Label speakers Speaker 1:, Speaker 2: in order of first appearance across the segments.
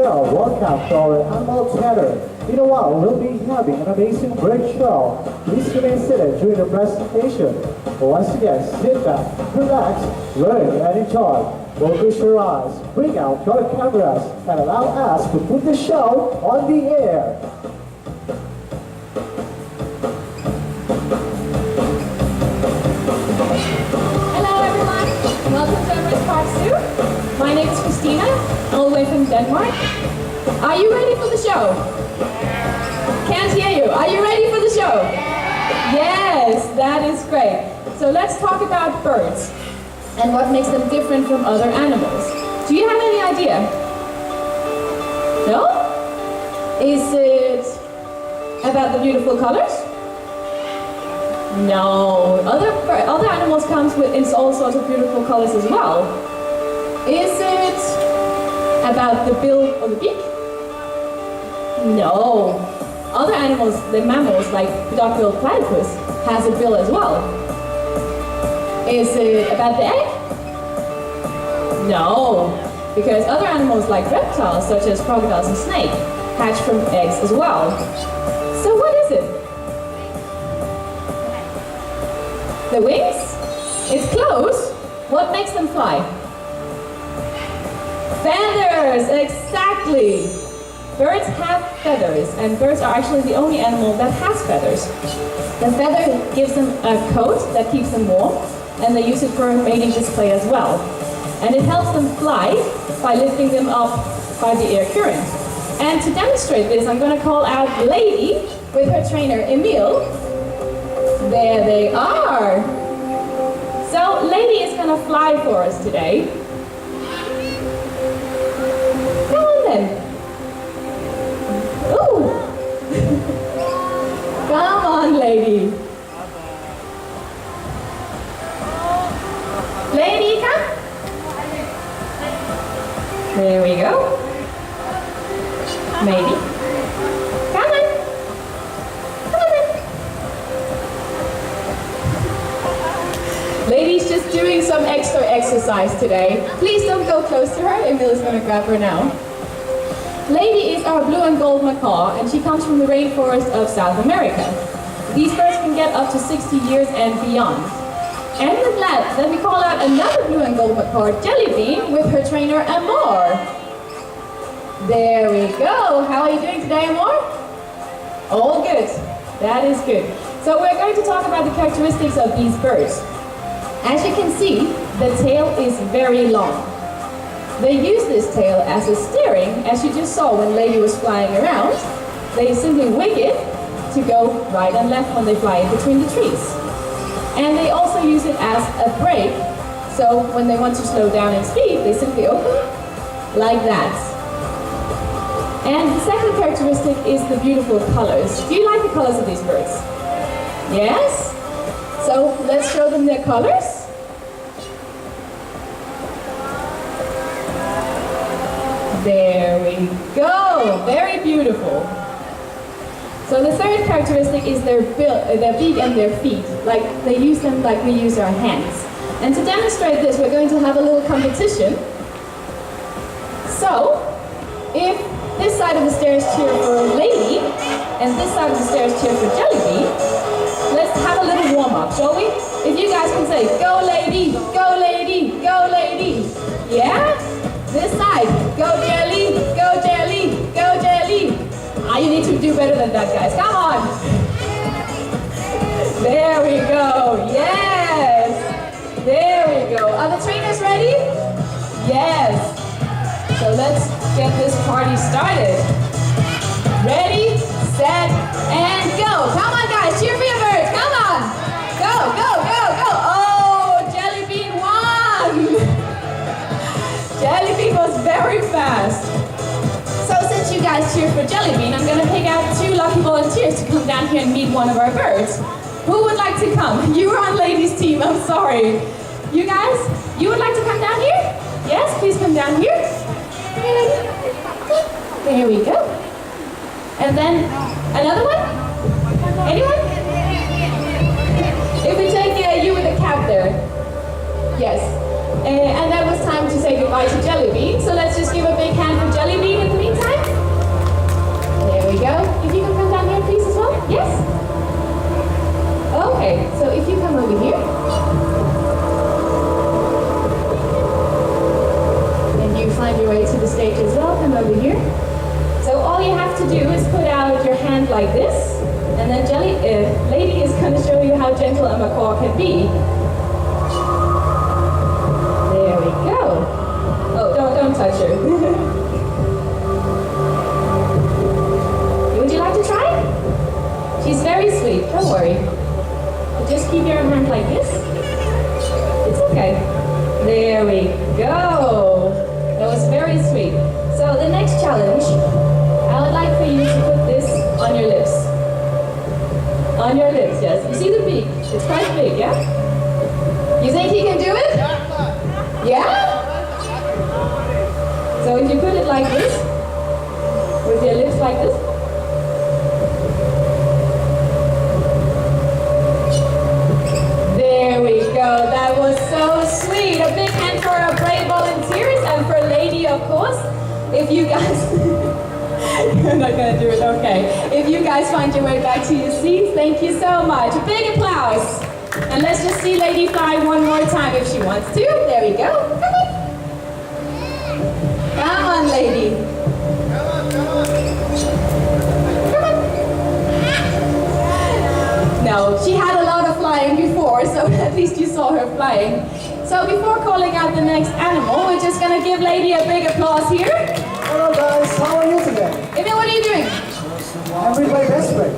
Speaker 1: show. Welcome to our animal theater. In a while, we'll be having an amazing bird show. Please remain seated during the presentation. Once again, sit back, relax, learn, and enjoy. Focus your eyes, bring out your cameras, and allow us to put the show on the air.
Speaker 2: Hello everyone, welcome to Emirates Park Zoo. My name is Christina, all the way from Denmark. Are you ready for the show? Can't hear you. Are you ready for the show? Yes, that is great. So let's talk about birds and what makes them different from other animals. Do you have any idea? No? Is it about the beautiful colors? No. Other animals comes with in all sorts of beautiful colors as well. Is it about the bill or the beak? No. Other animals, the mammals, like the duck-billed platypus, has a bill as well. Is it about the egg? No. Because other animals like reptiles, such as crocodiles and snakes, hatch from eggs as well. So what is it? The wings? It's close. What makes them fly? Feathers, exactly. Birds have feathers, and birds are actually the only animal that has feathers. The feather gives them a coat that keeps them warm, and they use it for mating display as well. And it helps them fly by lifting them up by the air current. And to demonstrate this, I'm going to call out Lady with her trainer Emil. There they are. So Lady is going to fly for us today. Come on then. Ooh. Come on, Lady. Lady, come. There we go. Maybe. Come on. Come on then. Lady's just doing some extra exercise today. Please don't go close to her. Emil is going to grab her now. Lady is our blue and gold macaw, and she comes from the rainforest of South America. These birds can get up to 60 years and beyond. And with that, let me call out another blue and gold macaw, Jellybean, with her trainer Amor. There we go. How are you doing today, Amor? All good. That is good. So we're going to talk about the characteristics of these birds. As you can see, the tail is very long. They use this tail as a steering, as you just saw when Lady was flying around. They simply wig it to go right and left when they fly in between the trees. And they also use it as a brake, so when they want to slow down in speed, they simply open like that. And the second characteristic is the beautiful colors. Do you like the colors of these birds? Yes? So let's show them their colors. There we go, very beautiful. So the third characteristic is their beak and their feet. Like they use them like we use our hands. And to demonstrate this, we're going to have a little competition. So, if this side of the stairs cheer for Lady, and this side of the stairs cheer for Jellybean, let's have a little warm-up, shall we? If you guys can say, go Lady, go Lady, go Lady. Yeah? This side, go Jelly, go Jelly, go Jelly. Ah, you need to do better than that, guys. Come on. There we go. Yes. There we go. Are the trainers ready? Yes. So let's get this party started. Ready, set, and go. Come on, guys. Cheer for your birds. Come on. Go, go, go, go. Oh, Jellybean won. Jellybean was very fast. So since you guys cheered for Jellybean, I'm going to pick out 2 lucky volunteers to come down here and meet one of our birds. Who would like to come? You were on Lady's team, I'm sorry. You guys, you would like to come down here? Yes, please come down here. There we go. And then another one? Anyone? If we take you with the cap there. Yes. And that was time to say goodbye to Jellybean. So let's just give a big hand for Jellybean in the meantime. over here. So all you have to do is put out your hand like this, and then Lady is going to show you how gentle a macaw can be. There we go. Oh, don't touch her. Would you like to try? She's very sweet, don't worry. Just keep your hand like this. It's okay. There we go. That was very sweet. So the next challenge, I would like for you to put this on your lips. On your lips, yes. You see the beak? It's quite big, yeah? You think he can do it? Yeah? So if you put it like this, with your lips like this. There we go. That was so sweet. A big hand for our brave volunteers and for Lady, of course. If you guys... You're not going to do it, okay. If you guys find your way back to your seats, thank you so much. A big applause. And let's just see Lady fly one more time if she wants to. There we go. Come on, Lady. Come on. No, she had a lot of flying before, so at least you saw her flying. So before calling out the next animal, we're just going to give Lady a big applause here.
Speaker 1: Hello guys, how are you today?
Speaker 2: Emil, what are you doing?
Speaker 1: I'm with my best friend.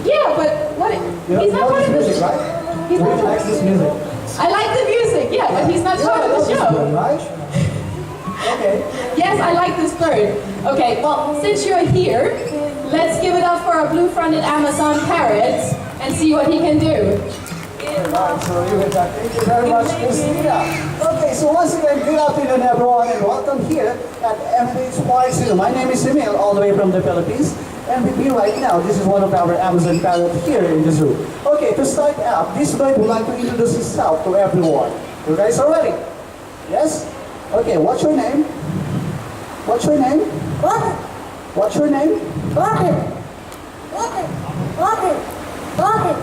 Speaker 2: Yeah, but what? He's not part of the
Speaker 1: music, right?
Speaker 2: He's not
Speaker 1: He likes this music.
Speaker 2: I like the music, yeah, but he's not part of the show.
Speaker 1: Bird, right? Okay.
Speaker 2: Yes, I like this bird. Okay, well, since you're here, let's give it up for our blue-fronted Amazon parrot and see what he can do.
Speaker 1: Alright, so thank you very much, Christina. Okay, so once again, good afternoon everyone and welcome here at Emirates Park Zoo. My name is Emil, all the way from the Philippines. And with me right now, this is one of our Amazon parrots here in the zoo. Okay, to start out, this bird would like to introduce himself to everyone. You guys are ready? Yes? Okay, what's your name? What's your name?
Speaker 3: Robert,
Speaker 1: What's your name?
Speaker 3: Robert, Robert, Robert, Robert,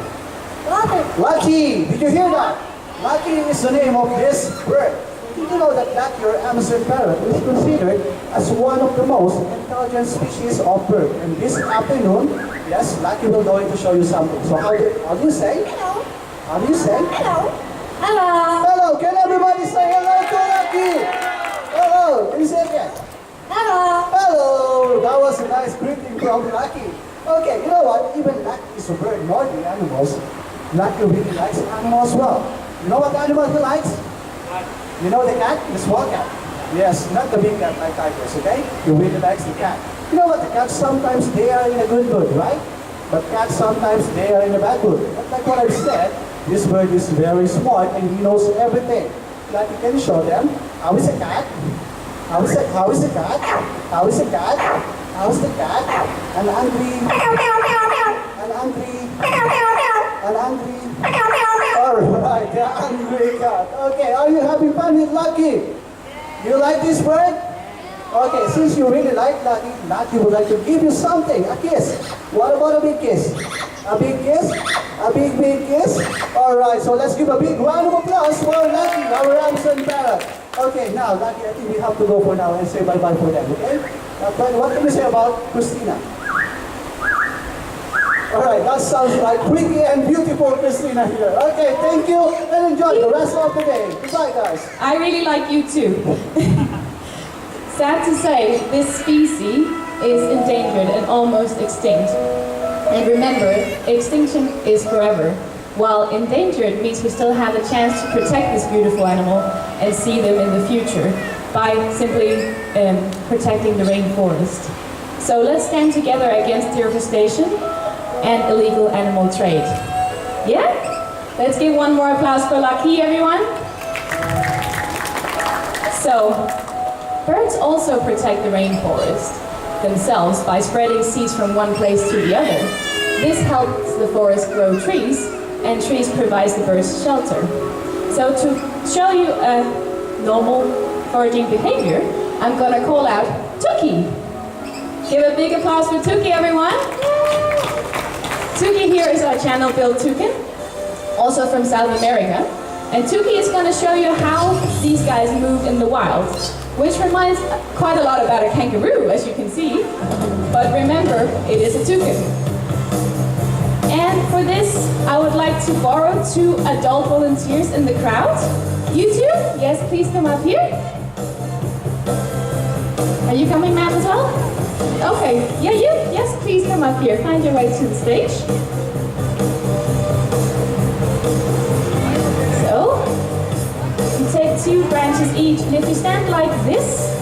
Speaker 3: Robert.
Speaker 1: Lucky! Did you hear that? Lucky is the name of this bird. Did you know that Lucky or Amazon parrot is considered as one of the most intelligent species of bird? And this afternoon, yes, Lucky will going to show you something. So how do you say?
Speaker 3: Hello,
Speaker 1: How do you say?
Speaker 3: hello, hello,
Speaker 1: Hello! Can everybody say hello to Lucky? Hello! Can you say it again?
Speaker 3: hello.
Speaker 1: Hello! That was a nice greeting from Lucky. Okay, you know what? Even Lucky is a bird more than animals. Lucky really likes animals as well. You know what animal he likes? You know the cat? The small cat. Yes, not the big cat like tigers, okay? He really likes the cat. You know what? The cats sometimes they are in a good mood, right? But cats sometimes they are in a bad mood. But like what I've said, this bird is very smart and he knows everything. Like you can show them, how is a cat? How is a cat? How is a cat? How is the cat? An angry, an angry, an angry. Alright, the angry cat. Okay, are you having fun with Lucky? You like this bird? Okay, since you really like Lucky, Lucky would like to give you something, a kiss. What about a big kiss? A big kiss? A big kiss? Alright, so let's give a big round of applause for Lucky, our Amazon parrot. Okay, now Lucky, I think we have to go for now and say bye-bye for them, okay? But what can you say about Christina? Alright, that sounds like pretty and beautiful Christina here. Okay, thank you and enjoy the rest of the day. Goodbye, guys.
Speaker 2: I really like you too. Sad to say, this species is endangered and almost extinct. And remember, extinction is forever, while endangered means we still have a chance to protect this beautiful animal and see them in the future by simply protecting the rainforest. So let's stand together against deforestation and illegal animal trade. Yeah? Let's give one more applause for Lucky, everyone. So, birds also protect the rainforest themselves by spreading seeds from one place to the other. This helps the forest grow trees, and trees provides the birds shelter. So to show you a normal foraging behavior, I'm gonna call out Tuki. Give a big applause for Tuki, everyone. Tuki here is our channel-billed toucan, also from South America. And Tuki is going to show you how these guys move in the wild. which reminds quite a lot about a kangaroo, as you can see. But remember, it is a toucan. And for this, I would like to borrow 2 adult volunteers in the crowd. You two, yes, please come up here. Are you coming, ma'am, as well? Okay, yeah, you, yes, please come up here. Find your way to the stage. So, you take 2 branches each, and if you stand like this,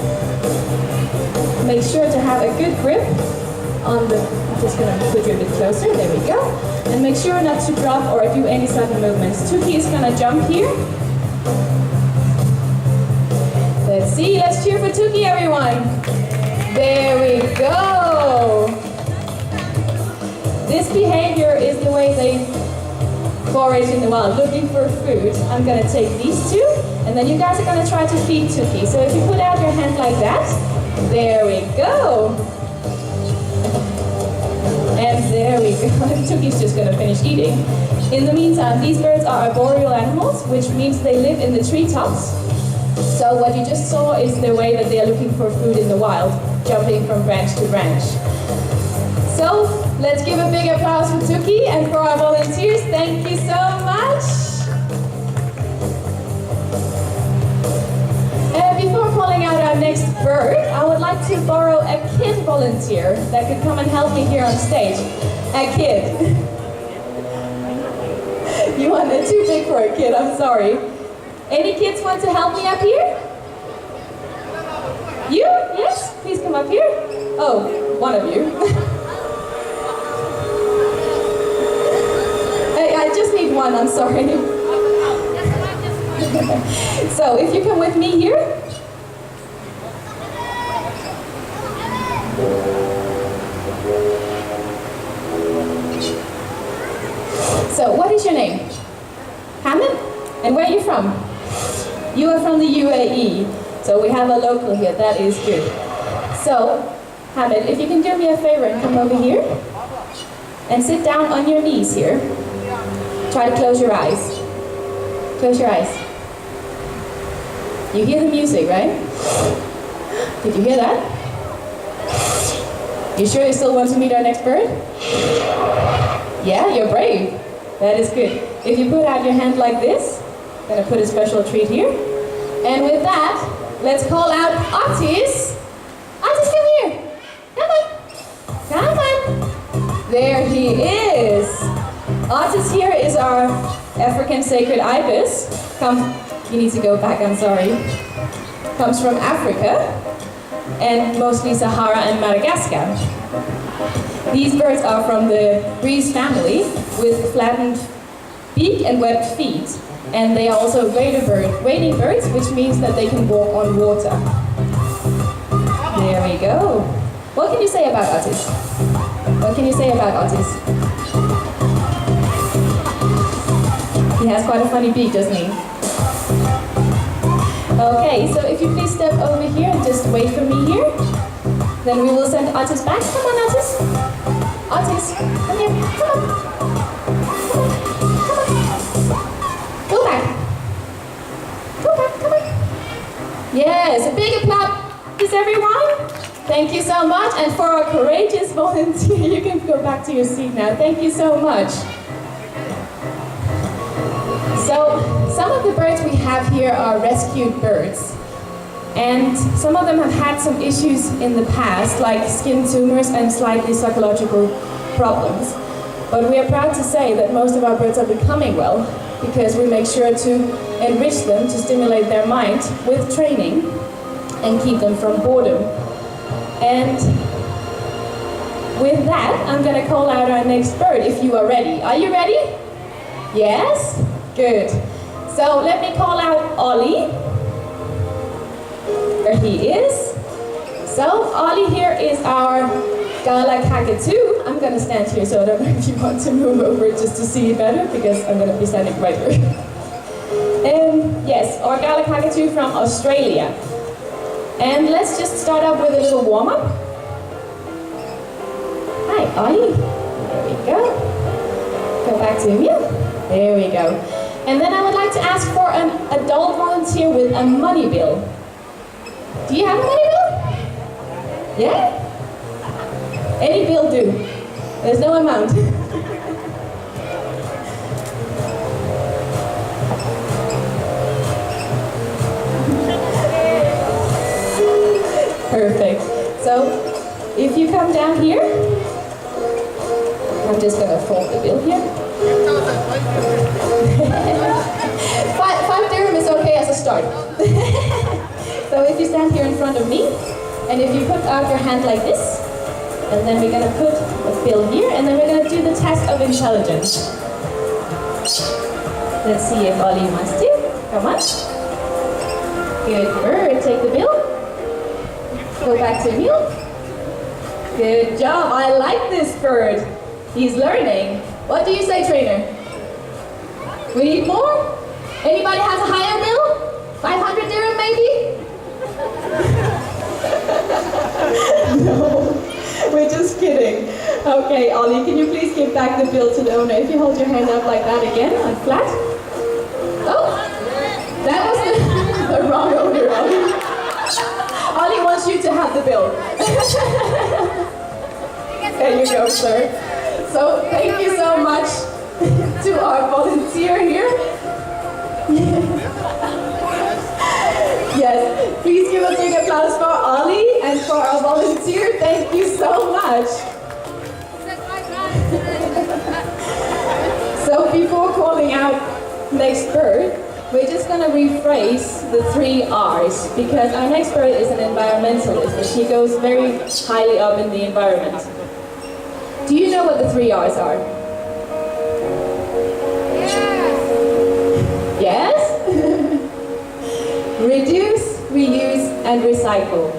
Speaker 2: make sure to have a good grip on the, I'm just going to put you a bit closer, there we go. And make sure not to drop or do any sudden movements. Tuki is going to jump here. Let's see, let's cheer for Tuki, everyone. There we go. This behavior is the way they forage in the wild, looking for food. I'm going to take these 2, and then you guys are going to try to feed Tuki. So if you put out your hand like that, there we go. And there we go. Tuki's just going to finish eating. In the meantime, these birds are arboreal animals, which means they live in the treetops. So what you just saw is the way that they are looking for food in the wild, jumping from branch to branch. So let's give a big applause for Tuki and for our volunteers. Thank you so much. Before calling out our next bird, I would like to borrow a kid volunteer that could come and help me here on stage. A kid. You want it too big for a kid, I'm sorry. Any kids want to help me up here? You? Yes? Please come up here. Oh, one of you. I just need one, I'm sorry. So, if you come with me here. So, what is your name? Hamid? And where are you from? You are from the UAE. So we have a local here, that is good. So, Hamid, if you can do me a favor and come over here and sit down on your knees here. Try to close your eyes. Close your eyes. You hear the music, right? Did you hear that? You sure you still want to meet our next bird? Yeah, you're brave. That is good. If you put out your hand like this, I'm going to put a special treat here. And with that, let's call out Otis. Otis, come here. Come on. Come on. There he is. Otis here is our African sacred ibis. You need to go back, I'm sorry. Comes from Africa, and mostly Sahara and Madagascar. These birds are from the Breeze family with flattened beak and webbed feet. And they are also wading birds, which means that they can walk on water. There we go. What can you say about Otis? What can you say about Otis? He has quite a funny beak, doesn't he? Okay, so if you please step over here and just wait for me here. Then we will send Otis back. Come on, Otis. Otis, come here. Come on. Go back. Go back, come on. Yes, a big applause, everyone. Thank you so much. And for our courageous volunteer, you can go back to your seat now. Thank you so much. So, some of the birds we have here are rescued birds. And some of them have had some issues in the past, like skin tumors and slightly psychological problems. But we are proud to say that most of our birds are becoming well, because we make sure to enrich them to stimulate their mind with training and keep them from boredom. And with that, I'm going to call out our next bird if you are ready. Are you ready? Yes? Good. So let me call out Ollie. There he is. So Ollie here is our Gala cockatoo. I'm going to stand here, so I don't know if you want to move over just to see it better, because I'm going to be standing right here. Yes, our Gala cockatoo from Australia. And let's just start up with a little warm-up. Hi, Ollie. There we go. Go back to you. There we go. And then I would like to ask for an adult volunteer with a money bill. Do you have a money bill? Yeah? Any bill do. There's no amount. Perfect. So, if you come down here, I'm just gonna fold the bill here. five dirham is okay as a start. So if you stand here in front of me, and if you put out your hand like this, and then we're gonna put the bill here, and then we're gonna do the test of intelligence. Let's see if Ollie wants to. Come on. Good bird. Take the bill. Go back to Emil. Good job. I like this bird. He's learning. What do you say, trainer? We need more? Anybody has a higher bill? 500 dirham maybe? No, we're just kidding. Okay, Ollie, can you please give back the bill to the owner? If you hold your hand up like that again, like flat. Oh, that was the wrong owner, Ollie. Ollie wants you to have the bill. There you go, sir. So thank you so much to our volunteer here. Yes, please give a big applause for Ollie and for our volunteer. Thank you so much. So before calling out next bird, we're just going to rephrase the 3 R's because our next bird is an environmentalist and she goes very highly up in the environment. Do you know what the 3 R's are? Yes? Reduce, reuse, and recycle.